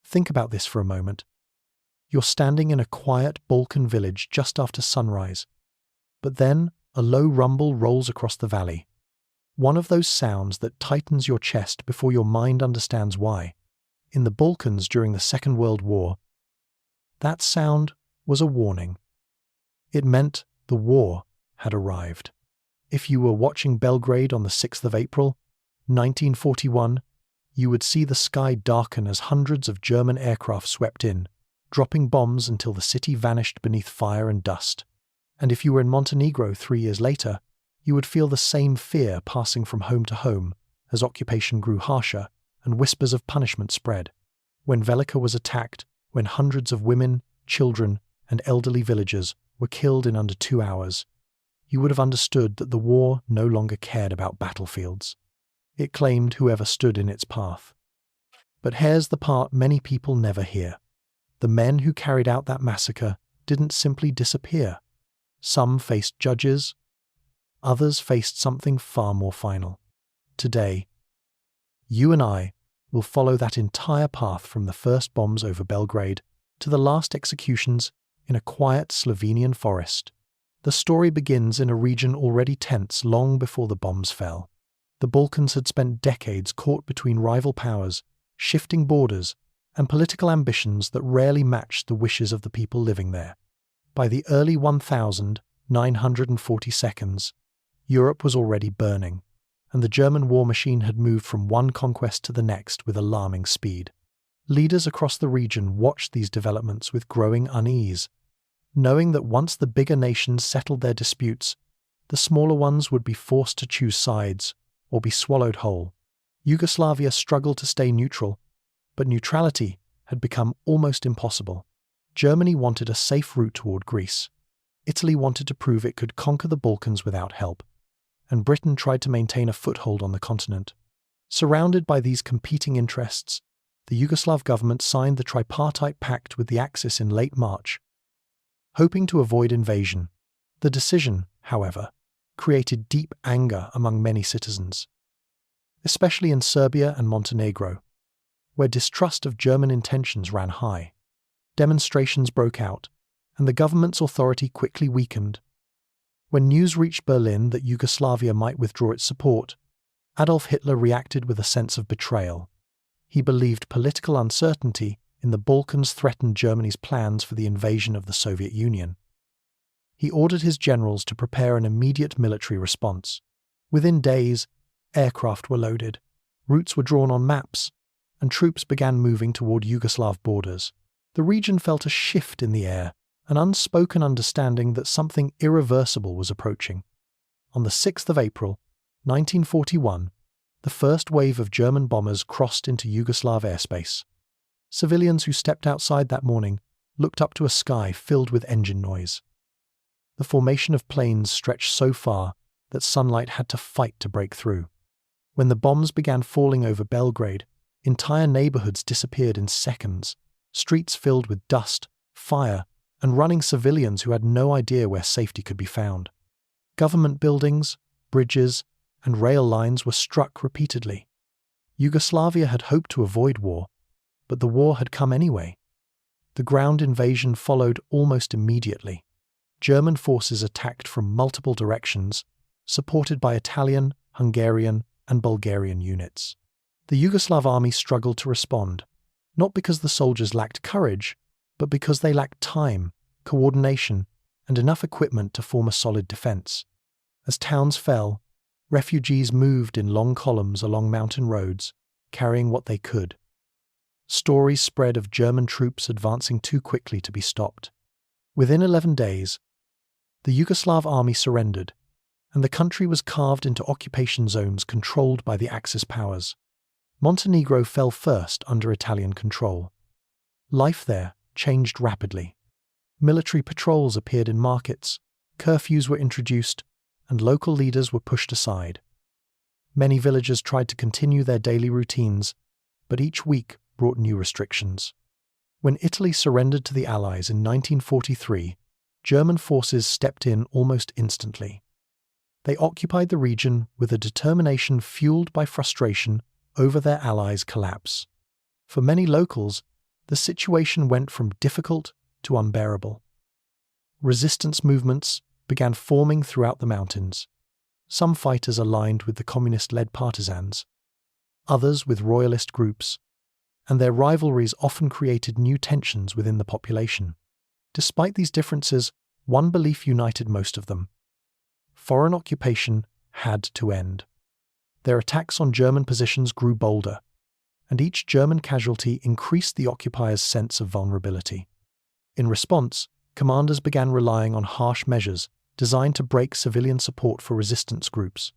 Think about this for a moment. You're standing in a quiet Balkan village just after sunrise, but then a low rumble rolls across the valley. One of those sounds that tightens your chest before your mind understands why. In the Balkans during the Second World War, that sound was a warning. It meant the war had arrived. If you were watching Belgrade on the 6th of April, 1941, you would see the sky darken as hundreds of German aircraft swept in, dropping bombs until the city vanished beneath fire and dust. And if you were in Montenegro 3 years later, you would feel the same fear passing from home to home as occupation grew harsher and whispers of punishment spread. When Velika was attacked, when hundreds of women, children, and elderly villagers were killed in under 2 hours, you would have understood that the war no longer cared about battlefields. It claimed whoever stood in its path. But here's the part many people never hear. The men who carried out that massacre didn't simply disappear. Some faced judges, others faced something far more final. Today, you and I will follow that entire path from the first bombs over Belgrade to the last executions in a quiet Slovenian forest. The story begins in a region already tense long before the bombs fell. The Balkans had spent decades caught between rival powers, shifting borders, and political ambitions that rarely matched the wishes of the people living there. By the early 1942, Europe was already burning, and the German war machine had moved from one conquest to the next with alarming speed. Leaders across the region watched these developments with growing unease, knowing that once the bigger nations settled their disputes, the smaller ones would be forced to choose sides or be swallowed whole. Yugoslavia struggled to stay neutral, but neutrality had become almost impossible. Germany wanted a safe route toward Greece. Italy wanted to prove it could conquer the Balkans without help, and Britain tried to maintain a foothold on the continent. Surrounded by these competing interests, the Yugoslav government signed the tripartite pact with the Axis in late March, hoping to avoid invasion. The decision, however, created deep anger among many citizens, especially in Serbia and Montenegro, where distrust of German intentions ran high. Demonstrations broke out, and the government's authority quickly weakened. When news reached Berlin that Yugoslavia might withdraw its support, Adolf Hitler reacted with a sense of betrayal. He believed political uncertainty in the Balkans threatened Germany's plans for the invasion of the Soviet Union. He ordered his generals to prepare an immediate military response. Within days, aircraft were loaded, routes were drawn on maps, and troops began moving toward Yugoslav borders. The region felt a shift in the air, an unspoken understanding that something irreversible was approaching. On the 6th of April, 1941, the first wave of German bombers crossed into Yugoslav airspace. Civilians who stepped outside that morning looked up to a sky filled with engine noise. The formation of planes stretched so far that sunlight had to fight to break through. When the bombs began falling over Belgrade, entire neighborhoods disappeared in seconds, streets filled with dust, fire, and running civilians who had no idea where safety could be found. Government buildings, bridges, and rail lines were struck repeatedly. Yugoslavia had hoped to avoid war, but the war had come anyway. The ground invasion followed almost immediately. German forces attacked from multiple directions, supported by Italian, Hungarian, and Bulgarian units. The Yugoslav army struggled to respond, not because the soldiers lacked courage, but because they lacked time, coordination, and enough equipment to form a solid defense. As towns fell, refugees moved in long columns along mountain roads, carrying what they could. Stories spread of German troops advancing too quickly to be stopped. Within 11 days, the Yugoslav army surrendered, and the country was carved into occupation zones controlled by the Axis powers. Montenegro fell first under Italian control. Life there changed rapidly. Military patrols appeared in markets, curfews were introduced, and local leaders were pushed aside. Many villagers tried to continue their daily routines, but each week brought new restrictions. When Italy surrendered to the Allies in 1943, German forces stepped in almost instantly. They occupied the region with a determination fueled by frustration over their allies' collapse. For many locals, the situation went from difficult to unbearable. Resistance movements began forming throughout the mountains, some fighters aligned with the communist-led partisans, others with royalist groups, and their rivalries often created new tensions within the population. Despite these differences, one belief united most of them: foreign occupation had to end. Their attacks on German positions grew bolder, and each German casualty increased the occupiers' sense of vulnerability. In response, commanders began relying on harsh measures designed to break civilian support for resistance groups.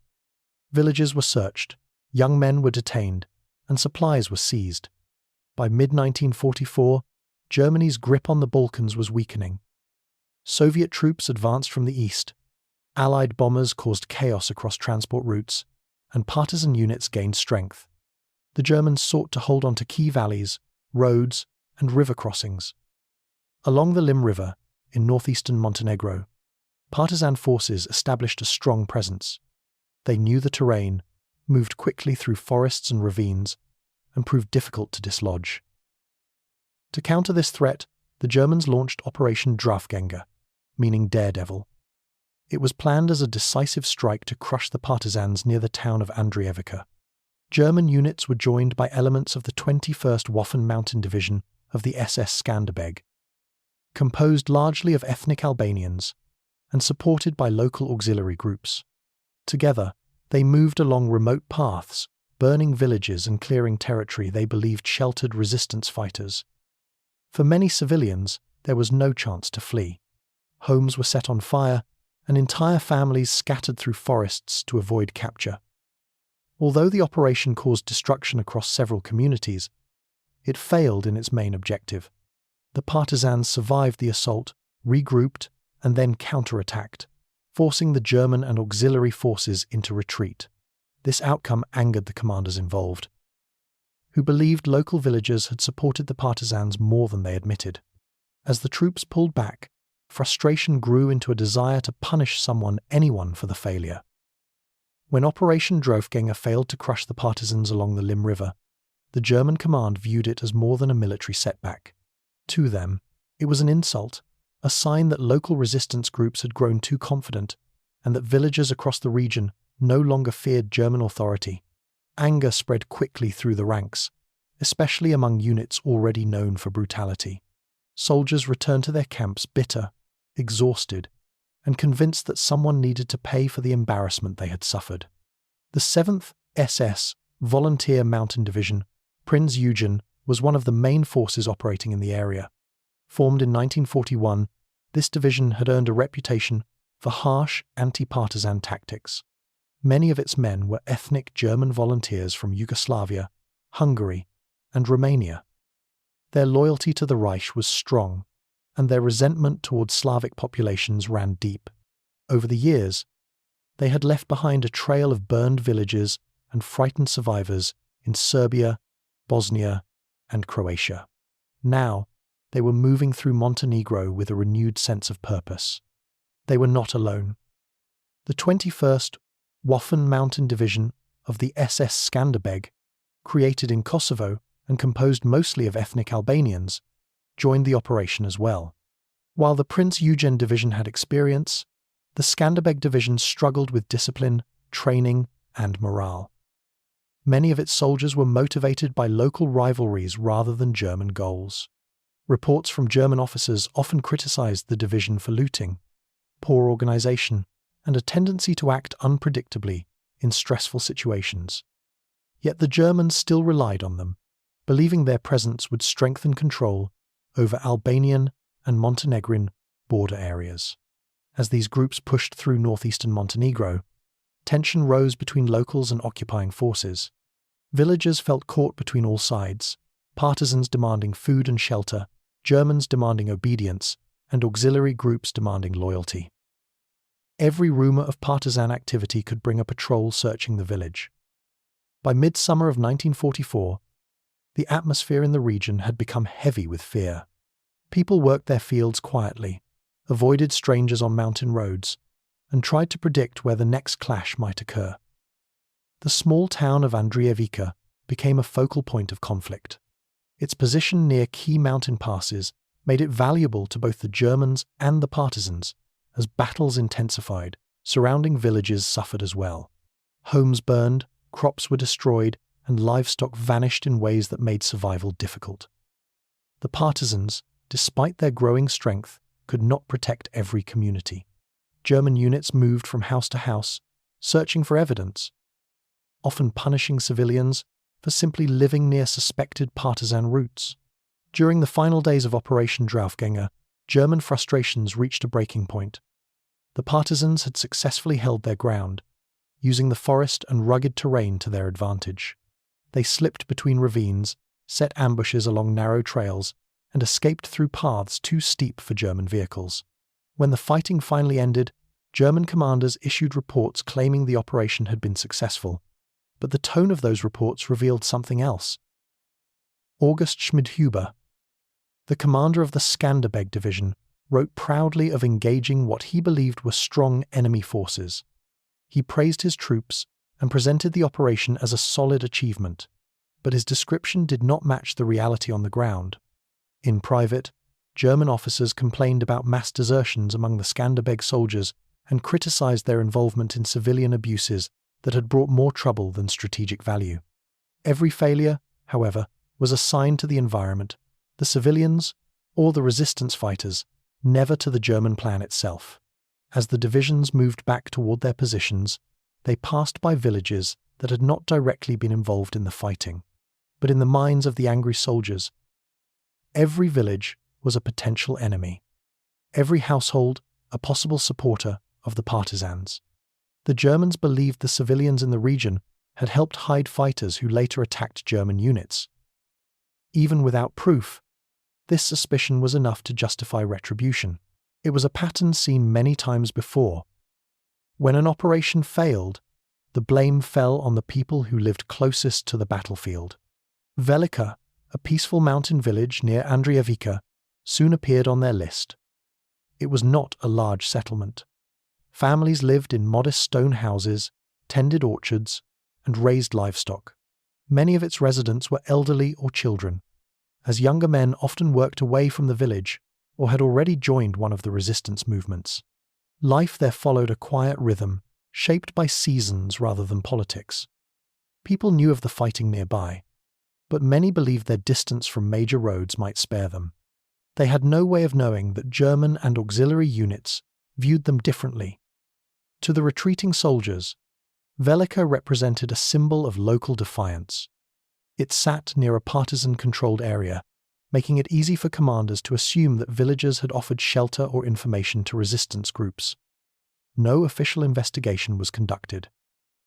Villages were searched, young men were detained, and supplies were seized. By mid-1944, Germany's grip on the Balkans was weakening. Soviet troops advanced from the east, Allied bombers caused chaos across transport routes, and partisan units gained strength. The Germans sought to hold on to key valleys, roads, and river crossings. Along the Lim River, in northeastern Montenegro, partisan forces established a strong presence. They knew the terrain, moved quickly through forests and ravines, and proved difficult to dislodge. To counter this threat, the Germans launched Operation Draufgänger, meaning daredevil. It was planned as a decisive strike to crush the partisans near the town of Andrijevica. German units were joined by elements of the 21st Waffen Mountain Division of the SS Skanderbeg, composed largely of ethnic Albanians and supported by local auxiliary groups. Together, they moved along remote paths, burning villages and clearing territory they believed sheltered resistance fighters. For many civilians, there was no chance to flee. Homes were set on fire, and entire families scattered through forests to avoid capture. Although the operation caused destruction across several communities, it failed in its main objective. The partisans survived the assault, regrouped, and then counterattacked, forcing the German and auxiliary forces into retreat. This outcome angered the commanders involved, who believed local villagers had supported the partisans more than they admitted. As the troops pulled back, frustration grew into a desire to punish anyone for the failure. When Operation Draufgänger failed to crush the partisans along the Lim River, the German command viewed it as more than a military setback. To them, it was an insult, a sign that local resistance groups had grown too confident and that villagers across the region no longer feared German authority. Anger spread quickly through the ranks, especially among units already known for brutality. Soldiers returned to their camps bitter, exhausted, and convinced that someone needed to pay for the embarrassment they had suffered. The 7th SS Volunteer Mountain Division, Prinz Eugen, was one of the main forces operating in the area. Formed in 1941, this division had earned a reputation for harsh anti-partisan tactics. Many of its men were ethnic German volunteers from Yugoslavia, Hungary, and Romania. Their loyalty to the Reich was strong, and their resentment towards Slavic populations ran deep. Over the years, they had left behind a trail of burned villages and frightened survivors in Serbia, Bosnia, and Croatia. Now, they were moving through Montenegro with a renewed sense of purpose. They were not alone. The 21st Waffen Mountain Division of the SS Skanderbeg, created in Kosovo and composed mostly of ethnic Albanians, joined the operation as well. While the Prinz Eugen Division had experience, the Skanderbeg Division struggled with discipline, training, and morale. Many of its soldiers were motivated by local rivalries rather than German goals. Reports from German officers often criticized the division for looting, poor organization, and a tendency to act unpredictably in stressful situations. Yet the Germans still relied on them, believing their presence would strengthen control over Albanian and Montenegrin border areas. As these groups pushed through northeastern Montenegro, tension rose between locals and occupying forces. Villagers felt caught between all sides, partisans demanding food and shelter, Germans demanding obedience, and auxiliary groups demanding loyalty. Every rumor of partisan activity could bring a patrol searching the village. By midsummer of 1944, the atmosphere in the region had become heavy with fear. People worked their fields quietly, avoided strangers on mountain roads, and tried to predict where the next clash might occur. The small town of Andrijevica became a focal point of conflict. Its position near key mountain passes made it valuable to both the Germans and the Partisans. As battles intensified, surrounding villages suffered as well. Homes burned, crops were destroyed, and livestock vanished in ways that made survival difficult. The Partisans, despite their growing strength, could not protect every community. German units moved from house to house, searching for evidence, often punishing civilians for simply living near suspected partisan routes. During the final days of Operation Draufgänger, German frustrations reached a breaking point. The Partisans had successfully held their ground, using the forest and rugged terrain to their advantage. They slipped between ravines, set ambushes along narrow trails, and escaped through paths too steep for German vehicles. When the fighting finally ended, German commanders issued reports claiming the operation had been successful, but the tone of those reports revealed something else. August Schmidhuber, the commander of the Skanderbeg division, wrote proudly of engaging what he believed were strong enemy forces. He praised his troops and presented the operation as a solid achievement, but his description did not match the reality on the ground. In private, German officers complained about mass desertions among the Skanderbeg soldiers and criticized their involvement in civilian abuses that had brought more trouble than strategic value. Every failure, however, was assigned to the environment, the civilians, or the resistance fighters, never to the German plan itself. As the divisions moved back toward their positions, they passed by villages that had not directly been involved in the fighting, but in the minds of the angry soldiers. Every village was a potential enemy. Every household a possible supporter of the Partisans. The Germans believed the civilians in the region had helped hide fighters who later attacked German units. Even without proof, this suspicion was enough to justify retribution. It was a pattern seen many times before. When an operation failed, the blame fell on the people who lived closest to the battlefield. Velika, a peaceful mountain village near Andrijevica, soon appeared on their list. It was not a large settlement. Families lived in modest stone houses, tended orchards, and raised livestock. Many of its residents were elderly or children, as younger men often worked away from the village or had already joined one of the resistance movements. Life there followed a quiet rhythm, shaped by seasons rather than politics. People knew of the fighting nearby, but many believed their distance from major roads might spare them. They had no way of knowing that German and auxiliary units viewed them differently. To the retreating soldiers, Velika represented a symbol of local defiance. It sat near a partisan-controlled area, making it easy for commanders to assume that villagers had offered shelter or information to resistance groups. No official investigation was conducted.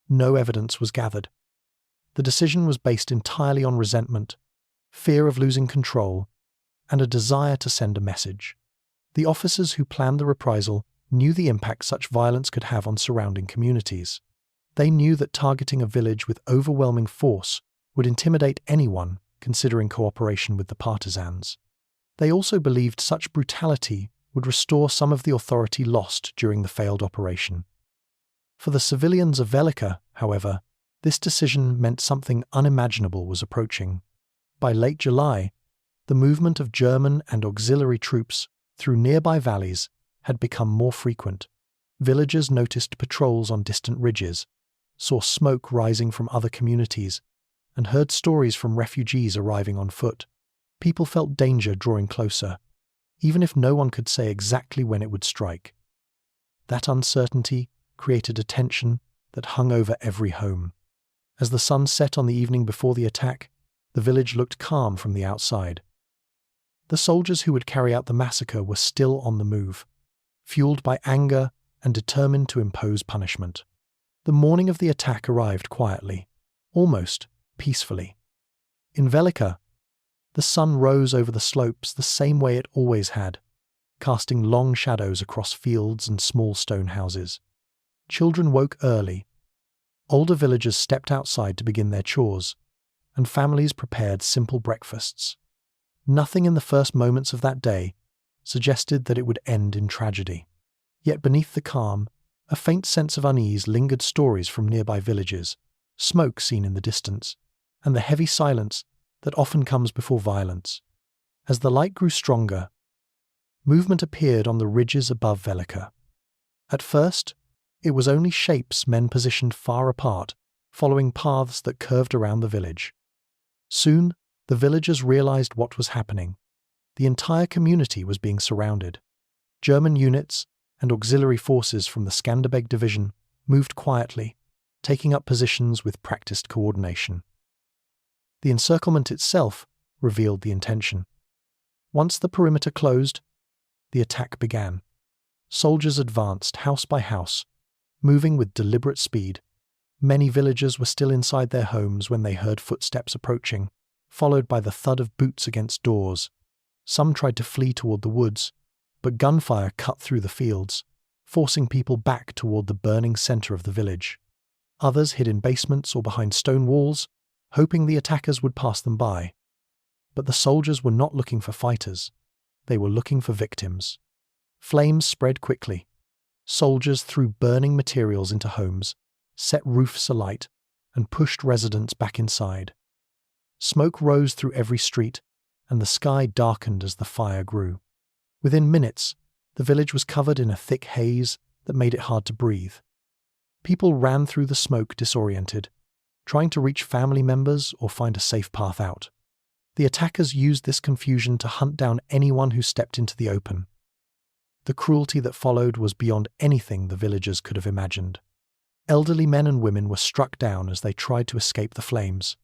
No evidence was gathered. The decision was based entirely on resentment, fear of losing control, and a desire to send a message. The officers who planned the reprisal knew the impact such violence could have on surrounding communities. They knew that targeting a village with overwhelming force would intimidate anyone considering cooperation with the Partisans. They also believed such brutality would restore some of the authority lost during the failed operation. For the civilians of Velika, however, this decision meant something unimaginable was approaching. By late July, the movement of German and auxiliary troops through nearby valleys had become more frequent. Villagers noticed patrols on distant ridges, saw smoke rising from other communities, and heard stories from refugees arriving on foot. People felt danger drawing closer, even if no one could say exactly when it would strike. That uncertainty created a tension that hung over every home. As the sun set on the evening before the attack, the village looked calm from the outside. The soldiers who would carry out the massacre were still on the move, fueled by anger and determined to impose punishment. The morning of the attack arrived quietly, almost peacefully. In Velika, the sun rose over the slopes the same way it always had, casting long shadows across fields and small stone houses. Children woke early. Older villagers stepped outside to begin their chores, and families prepared simple breakfasts. Nothing in the first moments of that day suggested that it would end in tragedy. Yet beneath the calm, a faint sense of unease lingered. Stories from nearby villages, smoke seen in the distance, and the heavy silence that often comes before violence. As the light grew stronger, movement appeared on the ridges above Velika. At first, it was only shapes men positioned far apart, following paths that curved around the village. Soon, the villagers realized what was happening. The entire community was being surrounded. German units and auxiliary forces from the Skanderbeg division moved quietly, taking up positions with practiced coordination. The encirclement itself revealed the intention. Once the perimeter closed, the attack began. Soldiers advanced house by house, moving with deliberate speed. Many villagers were still inside their homes when they heard footsteps approaching, followed by the thud of boots against doors. Some tried to flee toward the woods, but gunfire cut through the fields, forcing people back toward the burning center of the village. Others hid in basements or behind stone walls, hoping the attackers would pass them by. But the soldiers were not looking for fighters. They were looking for victims. Flames spread quickly. Soldiers threw burning materials into homes, set roofs alight, and pushed residents back inside. Smoke rose through every street, and the sky darkened as the fire grew. Within minutes, the village was covered in a thick haze that made it hard to breathe. People ran through the smoke disoriented, trying to reach family members or find a safe path out. The attackers used this confusion to hunt down anyone who stepped into the open. The cruelty that followed was beyond anything the villagers could have imagined. Elderly men and women were struck down as they tried to escape the flames.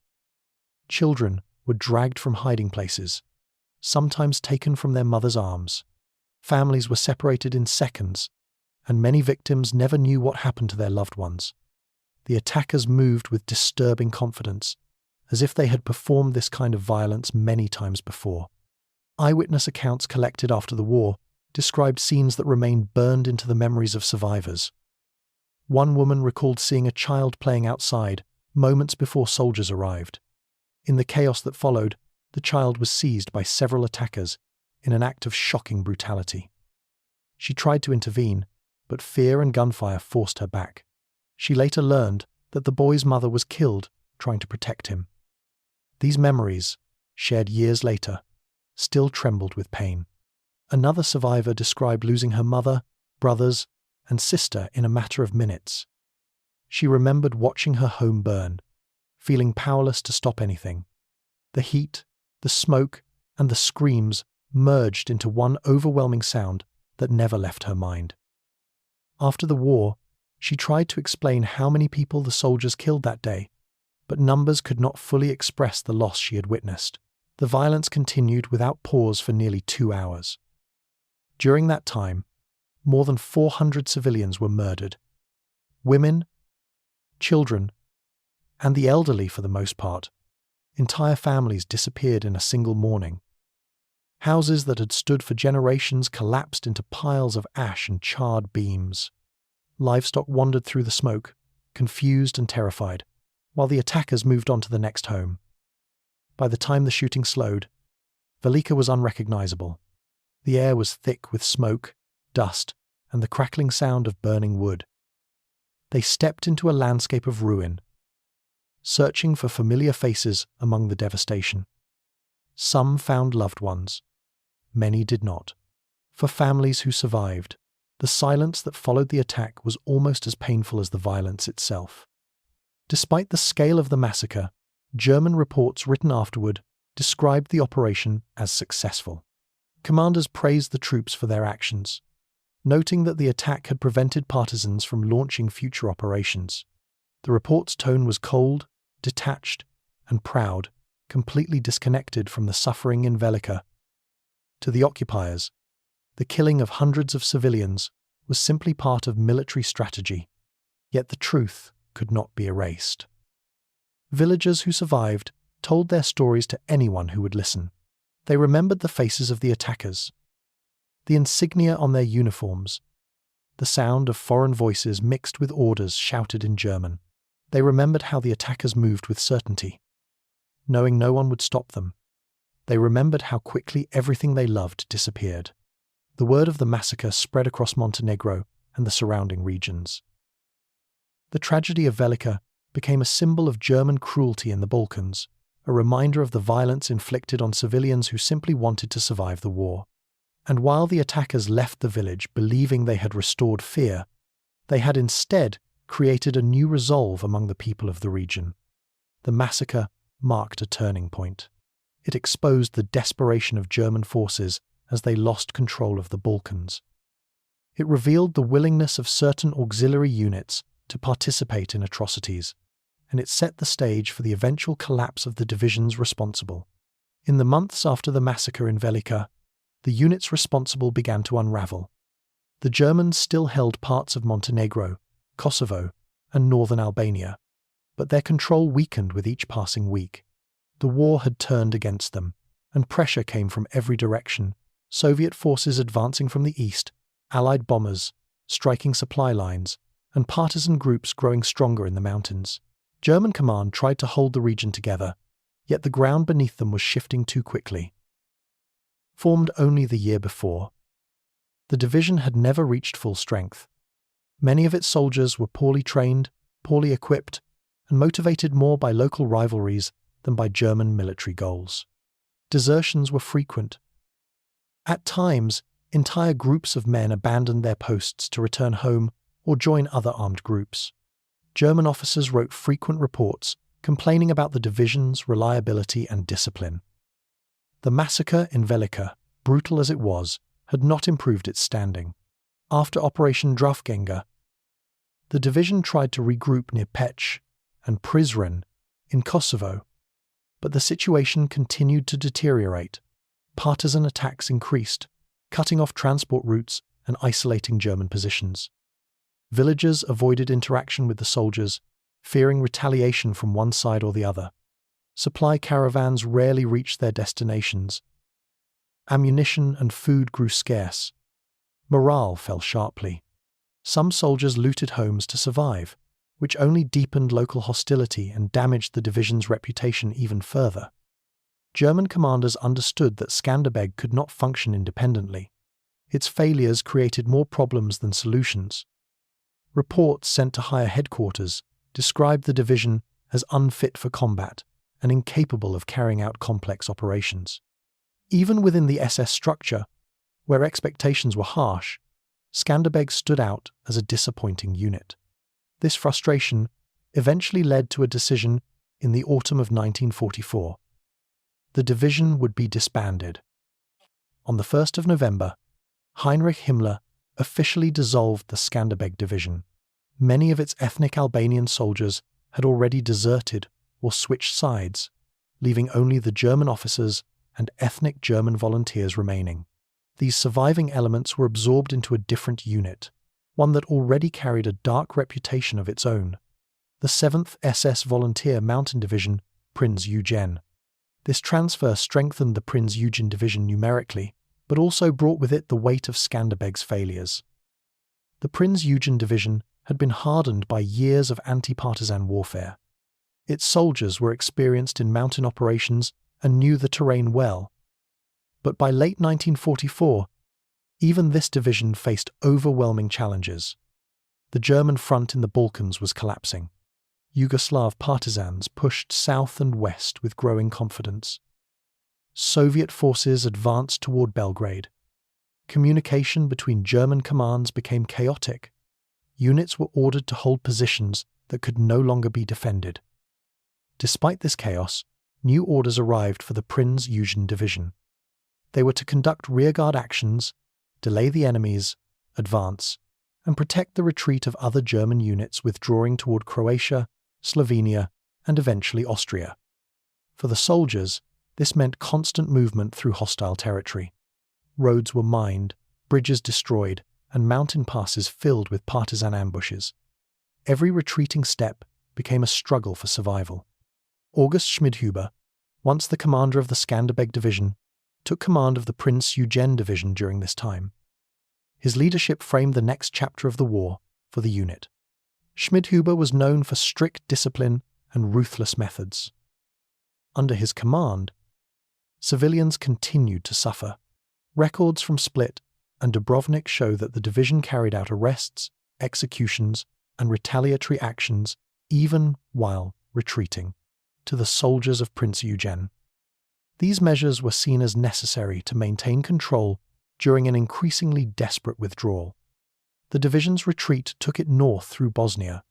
Children were dragged from hiding places, sometimes taken from their mothers' arms. Families were separated in seconds, and many victims never knew what happened to their loved ones. The attackers moved with disturbing confidence, as if they had performed this kind of violence many times before. Eyewitness accounts collected after the war described scenes that remained burned into the memories of survivors. One woman recalled seeing a child playing outside moments before soldiers arrived. In the chaos that followed, the child was seized by several attackers in an act of shocking brutality. She tried to intervene, but fear and gunfire forced her back. She later learned that the boy's mother was killed trying to protect him. These memories, shared years later, still trembled with pain. Another survivor described losing her mother, brothers, and sister in a matter of minutes. She remembered watching her home burn, feeling powerless to stop anything. The heat, the smoke, and the screams merged into one overwhelming sound that never left her mind. After the war, she tried to explain how many people the soldiers killed that day, but numbers could not fully express the loss she had witnessed. The violence continued without pause for nearly 2 hours. During that time, more than 400 civilians were murdered. Women, children, and the elderly for the most part. Entire families disappeared in a single morning. Houses that had stood for generations collapsed into piles of ash and charred beams. Livestock wandered through the smoke, confused and terrified, while the attackers moved on to the next home. By the time the shooting slowed, Velika was unrecognizable. The air was thick with smoke, dust, and the crackling sound of burning wood. They stepped into a landscape of ruin, searching for familiar faces among the devastation. Some found loved ones. Many did not. For families who survived, the silence that followed the attack was almost as painful as the violence itself. Despite the scale of the massacre, German reports written afterward described the operation as successful. Commanders praised the troops for their actions, noting that the attack had prevented partisans from launching future operations. The report's tone was cold, detached, and proud, completely disconnected from the suffering in Velika. To the occupiers, the killing of hundreds of civilians was simply part of military strategy, yet the truth could not be erased. Villagers who survived told their stories to anyone who would listen. They remembered the faces of the attackers, the insignia on their uniforms, the sound of foreign voices mixed with orders shouted in German. They remembered how the attackers moved with certainty, knowing no one would stop them. They remembered how quickly everything they loved disappeared. The word of the massacre spread across Montenegro and the surrounding regions. The tragedy of Velika became a symbol of German cruelty in the Balkans, a reminder of the violence inflicted on civilians who simply wanted to survive the war. And while the attackers left the village believing they had restored fear, they had instead created a new resolve among the people of the region. The massacre marked a turning point. It exposed the desperation of German forces as they lost control of the Balkans. It revealed the willingness of certain auxiliary units to participate in atrocities, and it set the stage for the eventual collapse of the divisions responsible. In the months after the massacre in Velika, the units responsible began to unravel. The Germans still held parts of Montenegro, Kosovo, and northern Albania, but their control weakened with each passing week. The war had turned against them, and pressure came from every direction: Soviet forces advancing from the east, Allied bombers striking supply lines, and partisan groups growing stronger in the mountains. German command tried to hold the region together, yet the ground beneath them was shifting too quickly. Formed only the year before, the division had never reached full strength. Many of its soldiers were poorly trained, poorly equipped, and motivated more by local rivalries than by German military goals. Desertions were frequent. At times, entire groups of men abandoned their posts to return home or join other armed groups. German officers wrote frequent reports complaining about the division's reliability and discipline. The massacre in Velika, brutal as it was, had not improved its standing. After Operation Draufgänger, the division tried to regroup near Peć and Prizren in Kosovo, but the situation continued to deteriorate. Partisan attacks increased, cutting off transport routes and isolating German positions. Villagers avoided interaction with the soldiers, fearing retaliation from one side or the other. Supply caravans rarely reached their destinations. Ammunition and food grew scarce. Morale fell sharply. Some soldiers looted homes to survive, which only deepened local hostility and damaged the division's reputation even further. German commanders understood that Skanderbeg could not function independently. Its failures created more problems than solutions. Reports sent to higher headquarters described the division as unfit for combat and incapable of carrying out complex operations. Even within the SS structure, where expectations were harsh, Skanderbeg stood out as a disappointing unit. This frustration eventually led to a decision in the autumn of 1944. The division would be disbanded. On the 1st of November, Heinrich Himmler officially dissolved the Skanderbeg division. Many of its ethnic Albanian soldiers had already deserted or switched sides, leaving only the German officers and ethnic German volunteers remaining. These surviving elements were absorbed into a different unit, one that already carried a dark reputation of its own: the 7th SS Volunteer Mountain Division, Prinz Eugen. This transfer strengthened the Prinz Eugen division numerically, but also brought with it the weight of Skanderbeg's failures. The Prinz Eugen division had been hardened by years of anti-partisan warfare. Its soldiers were experienced in mountain operations and knew the terrain well. But by late 1944, even this division faced overwhelming challenges. The German front in the Balkans was collapsing. Yugoslav partisans pushed south and west with growing confidence. Soviet forces advanced toward Belgrade. Communication between German commands became chaotic. Units were ordered to hold positions that could no longer be defended. Despite this chaos, new orders arrived for the Prinz Eugen division. They were to conduct rearguard actions, delay the enemies, advance, and protect the retreat of other German units withdrawing toward Croatia, Slovenia, and eventually Austria. For the soldiers, this meant constant movement through hostile territory. Roads were mined, bridges destroyed, and mountain passes filled with partisan ambushes. Every retreating step became a struggle for survival. August Schmidhuber, once the commander of the Skanderbeg division, took command of the Prinz Eugen division during this time. His leadership framed the next chapter of the war for the unit. Schmidhuber was known for strict discipline and ruthless methods. Under his command, civilians continued to suffer. Records from Split and Dubrovnik show that the division carried out arrests, executions, and retaliatory actions even while retreating. to the soldiers of Prinz Eugen. These measures were seen as necessary to maintain control during an increasingly desperate withdrawal. The division's retreat took it north through Bosnia.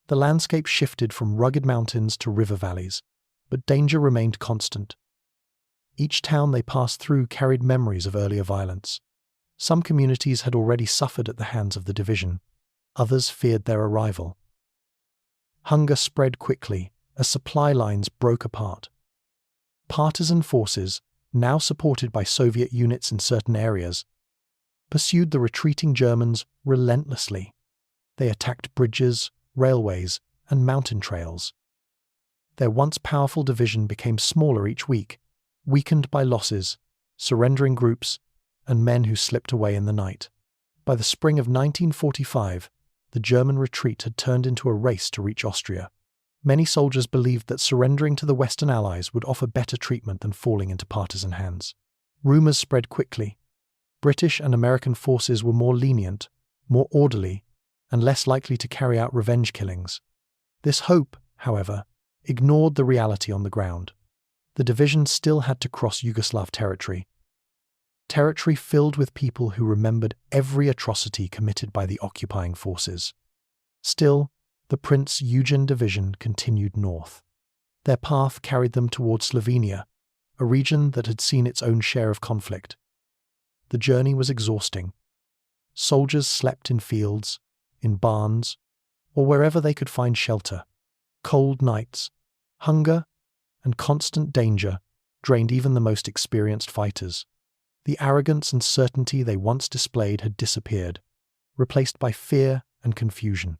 The landscape shifted from rugged mountains to river valleys, but danger remained constant. Each town they passed through carried memories of earlier violence. Some communities had already suffered at the hands of the division. Others feared their arrival. Hunger spread quickly as supply lines broke apart. Partisan forces, now supported by Soviet units in certain areas, pursued the retreating Germans relentlessly. They attacked bridges, railways, and mountain trails. Their once powerful division became smaller each week, weakened by losses, surrendering groups, and men who slipped away in the night. By the spring of 1945, the German retreat had turned into a race to reach Austria. Many soldiers believed that surrendering to the Western Allies would offer better treatment than falling into partisan hands. Rumors spread quickly. British and American forces were more lenient, more orderly, and less likely to carry out revenge killings. This hope, however, ignored the reality on the ground. The division still had to cross Yugoslav territory filled with people who remembered every atrocity committed by the occupying forces. Still, the Prinz Eugen division continued north. Their path carried them toward Slovenia, a region that had seen its own share of conflict. The journey was exhausting. Soldiers slept in fields, in barns, or wherever they could find shelter. Cold nights, hunger, and constant danger drained even the most experienced fighters. The arrogance and certainty they once displayed had disappeared, replaced by fear and confusion.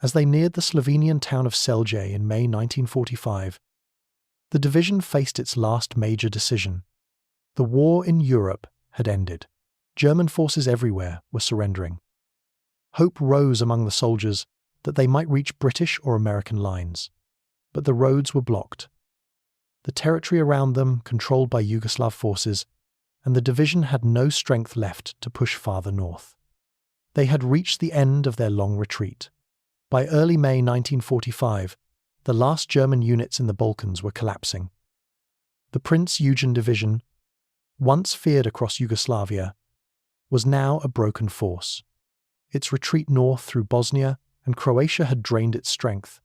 As they neared the Slovenian town of Celje in May 1945, the division faced its last major decision. The war in Europe had ended. German forces everywhere were surrendering. Hope rose among the soldiers that they might reach British or American lines, but the roads were blocked. The territory around them controlled by Yugoslav forces, and the division had no strength left to push farther north. They had reached the end of their long retreat. By early May 1945, the last German units in the Balkans were collapsing. The Prinz Eugen division, once feared across Yugoslavia, was now a broken force. Its retreat north through Bosnia and Croatia had drained its strength.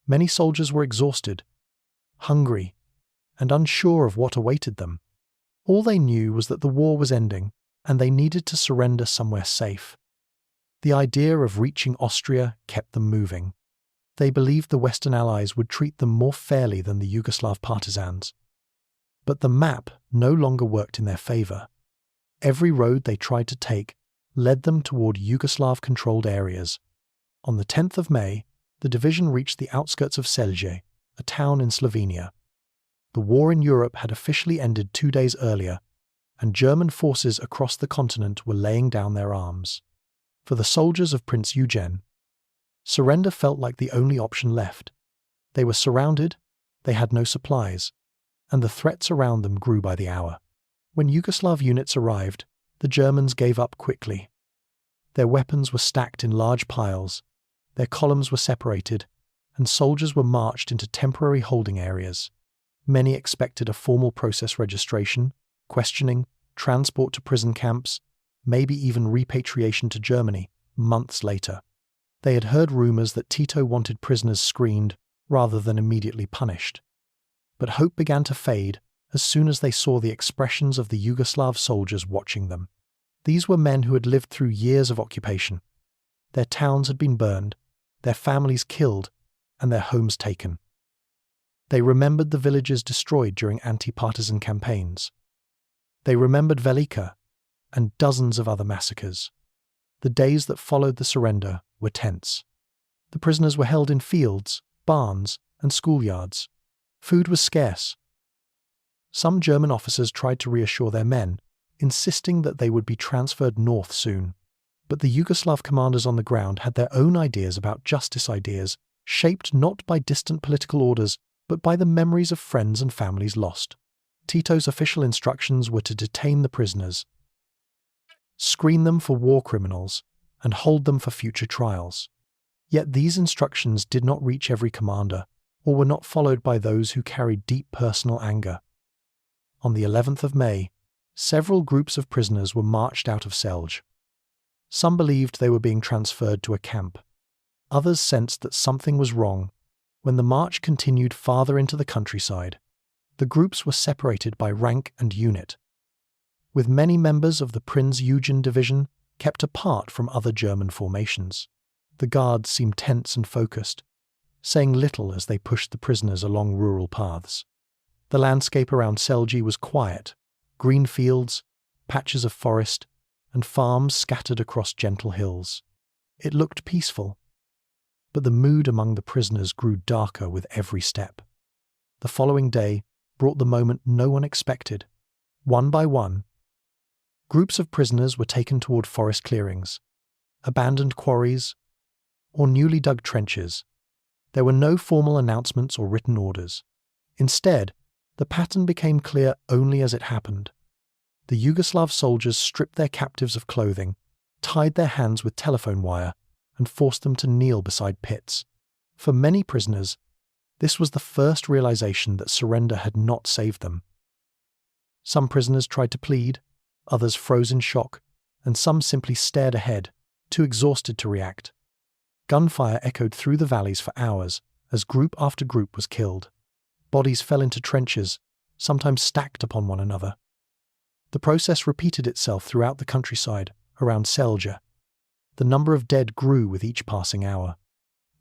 Many soldiers were exhausted, hungry, and unsure of what awaited them. All they knew was that the war was ending, and they needed to surrender somewhere safe. The idea of reaching Austria kept them moving. They believed the Western Allies would treat them more fairly than the Yugoslav partisans. But the map no longer worked in their favour. Every road they tried to take led them toward Yugoslav-controlled areas. On the 10th of May, the division reached the outskirts of Celje, a town in Slovenia. The war in Europe had officially ended 2 days earlier, and German forces across the continent were laying down their arms. For the soldiers of Prinz Eugen, surrender felt like the only option left. They were surrounded, they had no supplies, and the threats around them grew by the hour. When Yugoslav units arrived, the Germans gave up quickly. Their weapons were stacked in large piles, their columns were separated, and soldiers were marched into temporary holding areas. Many expected a formal process registration, questioning, transport to prison camps, maybe even repatriation to Germany months later. They had heard rumours that Tito wanted prisoners screened rather than immediately punished. But hope began to fade as soon as they saw the expressions of the Yugoslav soldiers watching them. These were men who had lived through years of occupation. Their towns had been burned, their families killed, and their homes taken. They remembered the villages destroyed during anti-partisan campaigns. They remembered Velika and dozens of other massacres. The days that followed the surrender were tense. The prisoners were held in fields, barns, and schoolyards. Food was scarce. Some German officers tried to reassure their men, insisting that they would be transferred north soon. But the Yugoslav commanders on the ground had their own ideas about justice, ideas shaped not by distant political orders, but by the memories of friends and families lost. Tito's official instructions were to detain the prisoners, screen them for war criminals, and hold them for future trials. Yet these instructions did not reach every commander, or were not followed by those who carried deep personal anger. On the 11th of May, several groups of prisoners were marched out of Selj. Some believed they were being transferred to a camp. Others sensed that something was wrong. When the march continued farther into the countryside, the groups were separated by rank and unit, with many members of the Prinz Eugen division kept apart from other German formations. The guards seemed tense and focused, saying little as they pushed the prisoners along rural paths. The landscape around Selji was quiet: green fields, patches of forest, and farms scattered across gentle hills. It looked peaceful, but the mood among the prisoners grew darker with every step. The following day brought the moment no one expected. One by one, groups of prisoners were taken toward forest clearings, abandoned quarries, or newly dug trenches. There were no formal announcements or written orders. Instead, the pattern became clear only as it happened. The Yugoslav soldiers stripped their captives of clothing, tied their hands with telephone wire, and forced them to kneel beside pits. For many prisoners, this was the first realization that surrender had not saved them. Some prisoners tried to plead, others froze in shock, and some simply stared ahead, too exhausted to react. Gunfire echoed through the valleys for hours as group after group was killed. Bodies fell into trenches, sometimes stacked upon one another. The process repeated itself throughout the countryside around Selja. The number of dead grew with each passing hour.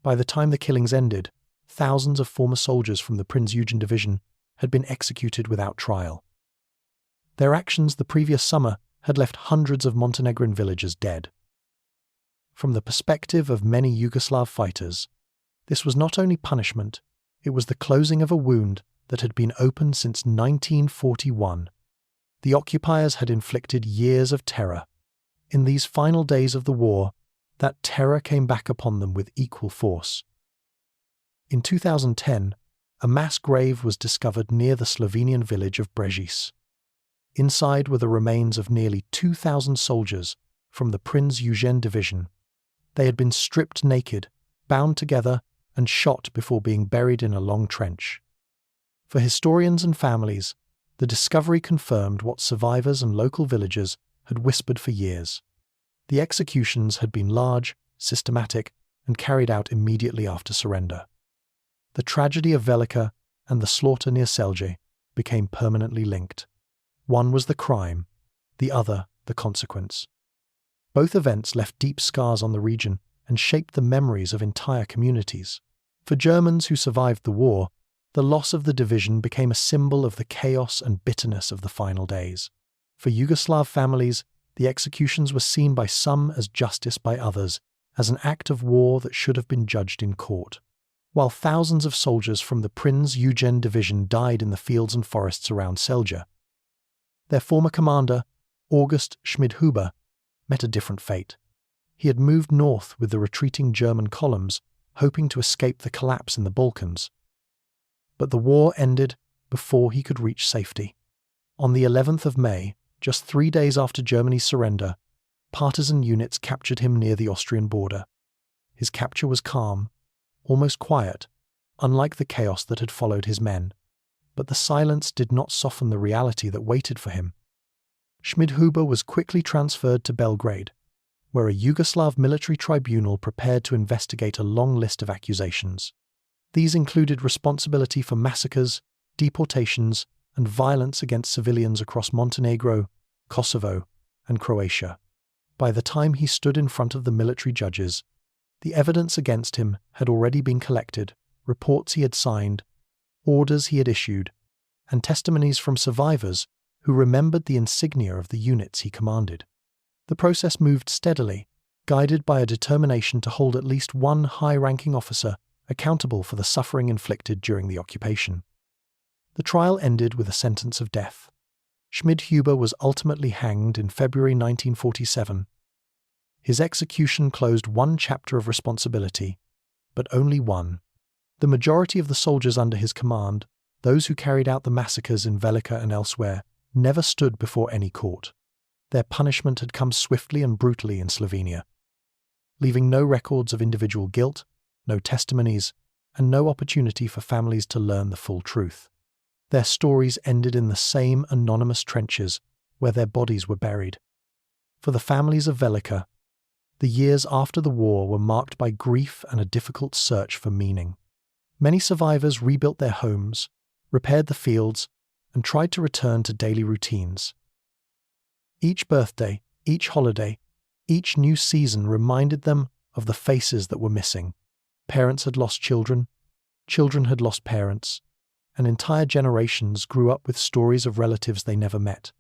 By the time the killings ended, thousands of former soldiers from the Prinz Eugen division had been executed without trial. Their actions the previous summer had left hundreds of Montenegrin villagers dead. From the perspective of many Yugoslav fighters, this was not only punishment, it was the closing of a wound that had been open since 1941. The occupiers had inflicted years of terror. In these final days of the war, that terror came back upon them with equal force. In 2010, a mass grave was discovered near the Slovenian village of Brežice. Inside were the remains of nearly 2,000 soldiers from the Prinz Eugen division. They had been stripped naked, bound together, and shot before being buried in a long trench. For historians and families, the discovery confirmed what survivors and local villagers had whispered for years. The executions had been large, systematic, and carried out immediately after surrender. The tragedy of Velika and the slaughter near Selje became permanently linked. One was the crime, the other the consequence. Both events left deep scars on the region and shaped the memories of entire communities. For Germans who survived the war, the loss of the division became a symbol of the chaos and bitterness of the final days. For Yugoslav families, the executions were seen by some as justice, by others as an act of war that should have been judged in court. While thousands of soldiers from the Prinz Eugen division died in the fields and forests around Selja, their former commander, August Schmidhuber, met a different fate. He had moved north with the retreating German columns, hoping to escape the collapse in the Balkans. But the war ended before he could reach safety. On the 11th of May, just 3 days after Germany's surrender, partisan units captured him near the Austrian border. His capture was calm, almost quiet, unlike the chaos that had followed his men. But the silence did not soften the reality that waited for him. Schmidhuber was quickly transferred to Belgrade, where a Yugoslav military tribunal prepared to investigate a long list of accusations. These included responsibility for massacres, deportations, and violence against civilians across Montenegro, Kosovo, and Croatia. By the time he stood in front of the military judges, the evidence against him had already been collected, reports he had signed, orders he had issued, and testimonies from survivors who remembered the insignia of the units he commanded. The process moved steadily, guided by a determination to hold at least one high-ranking officer accountable for the suffering inflicted during the occupation. The trial ended with a sentence of death. Schmidhuber was ultimately hanged in February 1947. His execution closed one chapter of responsibility, but only one. The majority of the soldiers under his command, those who carried out the massacres in Velika and elsewhere, never stood before any court. Their punishment had come swiftly and brutally in Slovenia, leaving no records of individual guilt, no testimonies, and no opportunity for families to learn the full truth. Their stories ended in the same anonymous trenches where their bodies were buried. For the families of Velika, the years after the war were marked by grief and a difficult search for meaning. Many survivors rebuilt their homes, repaired the fields, and tried to return to daily routines. Each birthday, each holiday, each new season reminded them of the faces that were missing. Parents had lost children, children had lost parents, and entire generations grew up with stories of relatives they never met.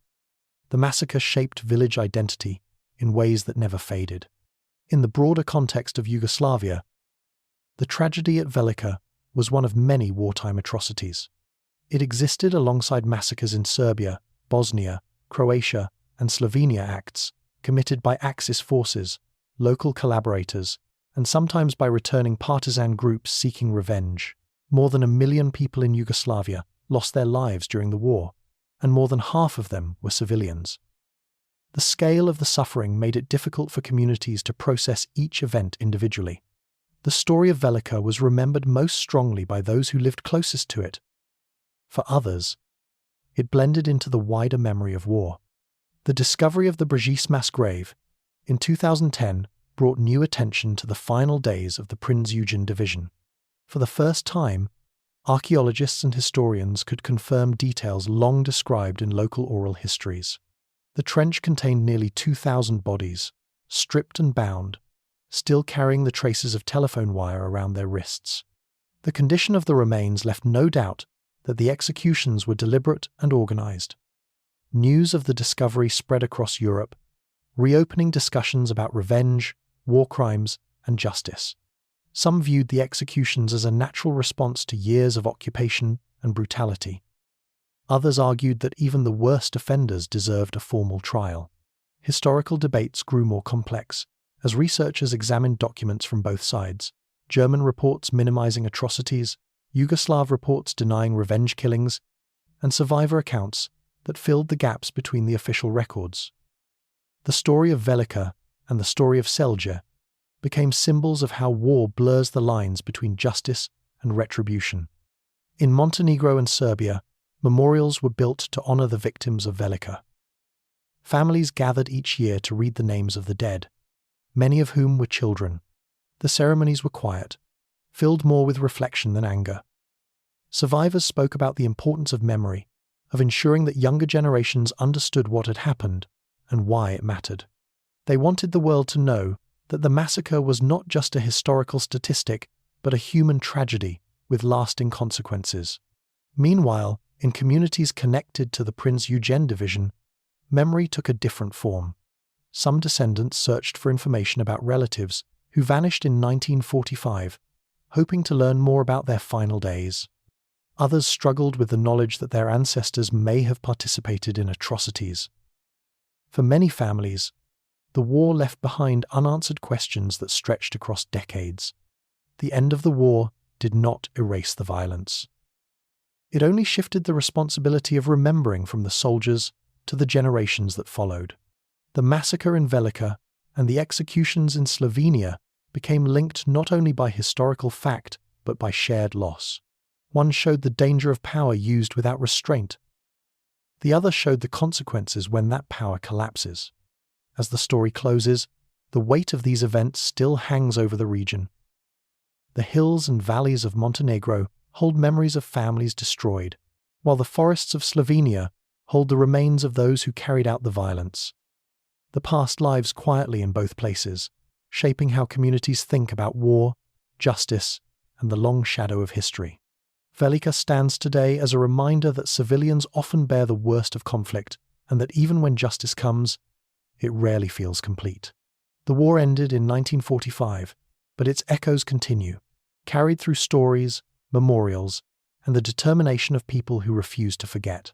The massacre shaped village identity in ways that never faded. In the broader context of Yugoslavia, the tragedy at Velika was one of many wartime atrocities. It existed alongside massacres in Serbia, Bosnia, Croatia, and Slovenia acts committed by Axis forces, local collaborators, and sometimes by returning partisan groups seeking revenge. More than 1 million people in Yugoslavia lost their lives during the war, and more than half of them were civilians. The scale of the suffering made it difficult for communities to process each event individually. The story of Velika was remembered most strongly by those who lived closest to it. For others, it blended into the wider memory of war. The discovery of the Brzezic mass grave in 2010 brought new attention to the final days of the Prinz Eugen division. For the first time, archaeologists and historians could confirm details long described in local oral histories. The trench contained nearly 2,000 bodies, stripped and bound, still carrying the traces of telephone wire around their wrists. The condition of the remains left no doubt that the executions were deliberate and organized. News of the discovery spread across Europe, reopening discussions about revenge, war crimes, and justice. Some viewed the executions as a natural response to years of occupation and brutality. Others argued that even the worst offenders deserved a formal trial. Historical debates grew more complex as researchers examined documents from both sides, German reports minimizing atrocities, Yugoslav reports denying revenge killings, and survivor accounts that filled the gaps between the official records. The story of Velika and the story of Selja became symbols of how war blurs the lines between justice and retribution. In Montenegro and Serbia, memorials were built to honor the victims of Velika. Families gathered each year to read the names of the dead, many of whom were children. The ceremonies were quiet, filled more with reflection than anger. Survivors spoke about the importance of memory, of ensuring that younger generations understood what had happened and why it mattered. They wanted the world to know that the massacre was not just a historical statistic, but a human tragedy with lasting consequences. Meanwhile, in communities connected to the Prinz Eugen division, memory took a different form. Some descendants searched for information about relatives who vanished in 1945, hoping to learn more about their final days. Others struggled with the knowledge that their ancestors may have participated in atrocities. For many families, the war left behind unanswered questions that stretched across decades. The end of the war did not erase the violence. It only shifted the responsibility of remembering from the soldiers to the generations that followed. The massacre in Velika and the executions in Slovenia became linked not only by historical fact but by shared loss. One showed the danger of power used without restraint. The other showed the consequences when that power collapses. As the story closes, the weight of these events still hangs over the region. The hills and valleys of Montenegro hold memories of families destroyed, while the forests of Slovenia hold the remains of those who carried out the violence. The past lives quietly in both places, shaping how communities think about war, justice, and the long shadow of history. Velika stands today as a reminder that civilians often bear the worst of conflict, and that even when justice comes, it rarely feels complete. The war ended in 1945, but its echoes continue, carried through stories, memorials, and the determination of people who refuse to forget.